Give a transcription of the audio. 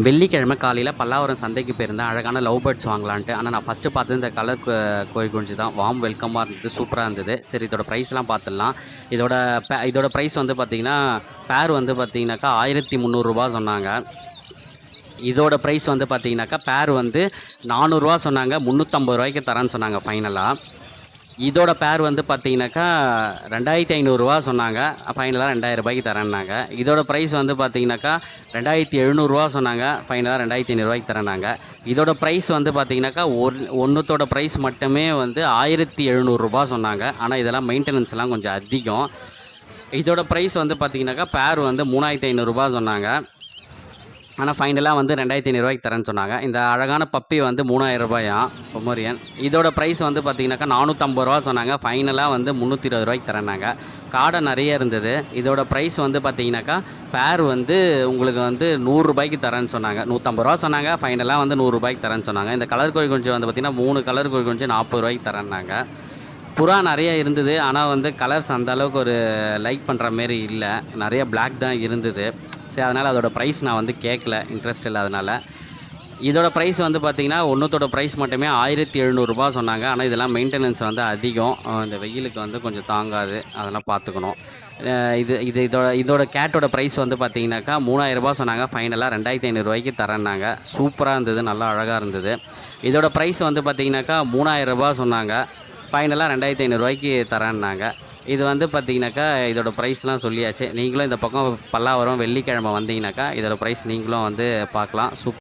வெள்ளிக்கிழமை காலையில் பல்லாவரம் சந்தைக்கு போயிருந்தேன் அழகான லவ் பேர்ட்ஸ் வாங்கலான்ட்டு. ஆனால் நான் ஃபஸ்ட்டு பார்த்தது இந்த கலர் கோழி குஞ்சு தான். வார்ம் வெல்கமாக இருந்தது, சூப்பராக இருந்தது. சரி இதோட ப்ரைஸ்லாம் பார்த்துடலாம். இதோட இதோட ப்ரைஸ் வந்து பார்த்தீங்கன்னா, பேர் வந்து பார்த்தீங்கன்னாக்கா ரூ. 1300 சொன்னாங்க. இதோட ப்ரைஸ் வந்து பார்த்தீங்கன்னாக்கா, பேர் வந்து ரூ. 400 சொன்னாங்க. ரூ. 350 தரேன்னு சொன்னாங்க ஃபைனலாக. இதோட பேர் வந்து பார்த்தீங்கன்னாக்கா, ரூ. 2500 சொன்னாங்க. ஃபைனலா ரூ. 2000 தரேன்னாங்க. இதோட ப்ரைஸ் வந்து பார்த்தீங்கன்னாக்கா, ரூ. 2700 சொன்னாங்க. ஃபைனலா ரூ. 2500 தரேன்னாங்க. இதோட ப்ரைஸ் வந்து பார்த்தீங்கன்னாக்கா, ஒன்னுத்தோட ப்ரைஸ் மட்டுமே வந்து ரூ. 1700 சொன்னாங்க. ஆனால் இதெல்லாம் மெயின்டெனன்ஸ்லாம் கொஞ்சம் அதிகம். இதோட ப்ரைஸ் வந்து பார்த்தீங்கன்னாக்கா, பேர் வந்து ரூ. 3500 சொன்னாங்க. ஆனால் ஃபைனலாக வந்து ரூ. 2500 தரேன்னு சொன்னாங்க. இந்த அழகான பப்பி வந்து ரூ. 3000 பொமோரியன். இதோட ப்ரைஸ் வந்து பார்த்தீங்கன்னாக்கா, ரூ. 450 சொன்னாங்க. ஃபைனலாக வந்து ரூ. 320 தரேன்னாங்க. காடை நிறைய இருந்தது. இதோட ப்ரைஸ் வந்து பார்த்தீங்கன்னாக்கா, பேர் வந்து உங்களுக்கு வந்து ரூ. 100 தரேன்னு சொன்னாங்க. ரூ. 150 சொன்னாங்க. ஃபைனலாக வந்து ரூ. 100 தரேன்னு சொன்னாங்க. இந்த கலர் கோழி குஞ்சு வந்து பார்த்தீங்கன்னா, 3 கலர் கோழி குஞ்சு ரூ. 40 தரேன்னாங்க. புறா நிறைய இருந்தது. ஆனால் வந்து கலர்ஸ் அந்த அளவுக்கு ஒரு லைக் பண்ணுற மாரி இல்லை. நிறைய பிளாக் தான் இருந்தது. சரி அதனால் அதோட ப்ரைஸ் நான் வந்து கேட்கல, இன்ட்ரெஸ்ட் இல்லாதனால. இதோட ப்ரைஸ் வந்து பார்த்தீங்கன்னா, ஒன்றுத்தோட ப்ரைஸ் மட்டுமே ரூ. 1700 சொன்னாங்க. ஆனால் இதெல்லாம் மெயின்டெனன்ஸ் வந்து அதிகம். இந்த வெயிலுக்கு வந்து கொஞ்சம் தாங்காது. அதெல்லாம் பார்த்துக்கணும். இது இது இதோட இதோட கேட்டோட ப்ரைஸ் வந்து பார்த்தீங்கன்னாக்கா, ரூ. 3000 சொன்னாங்க. ஃபைனலாக ரூ. 2500 தரேன்னாங்க. சூப்பராக இருந்தது, நல்லா அழகாக இருந்தது. இதோட ப்ரைஸ் வந்து பார்த்தீங்கன்னாக்கா, ரூ. 3000 சொன்னாங்க. ஃபைனலாக ரூ. 2500 தரேன்னாங்க. இது வந்து பார்த்தீங்கன்னாக்கா, இதோட ப்ரைஸ்லாம் சொல்லியாச்சு. நீங்களும் இந்த பக்கம் பல்லாவரம் வெள்ளிக்கிழமை வந்தீங்கன்னாக்கா, இதோட ப்ரைஸ் நீங்களும் வந்து பார்க்கலாம்.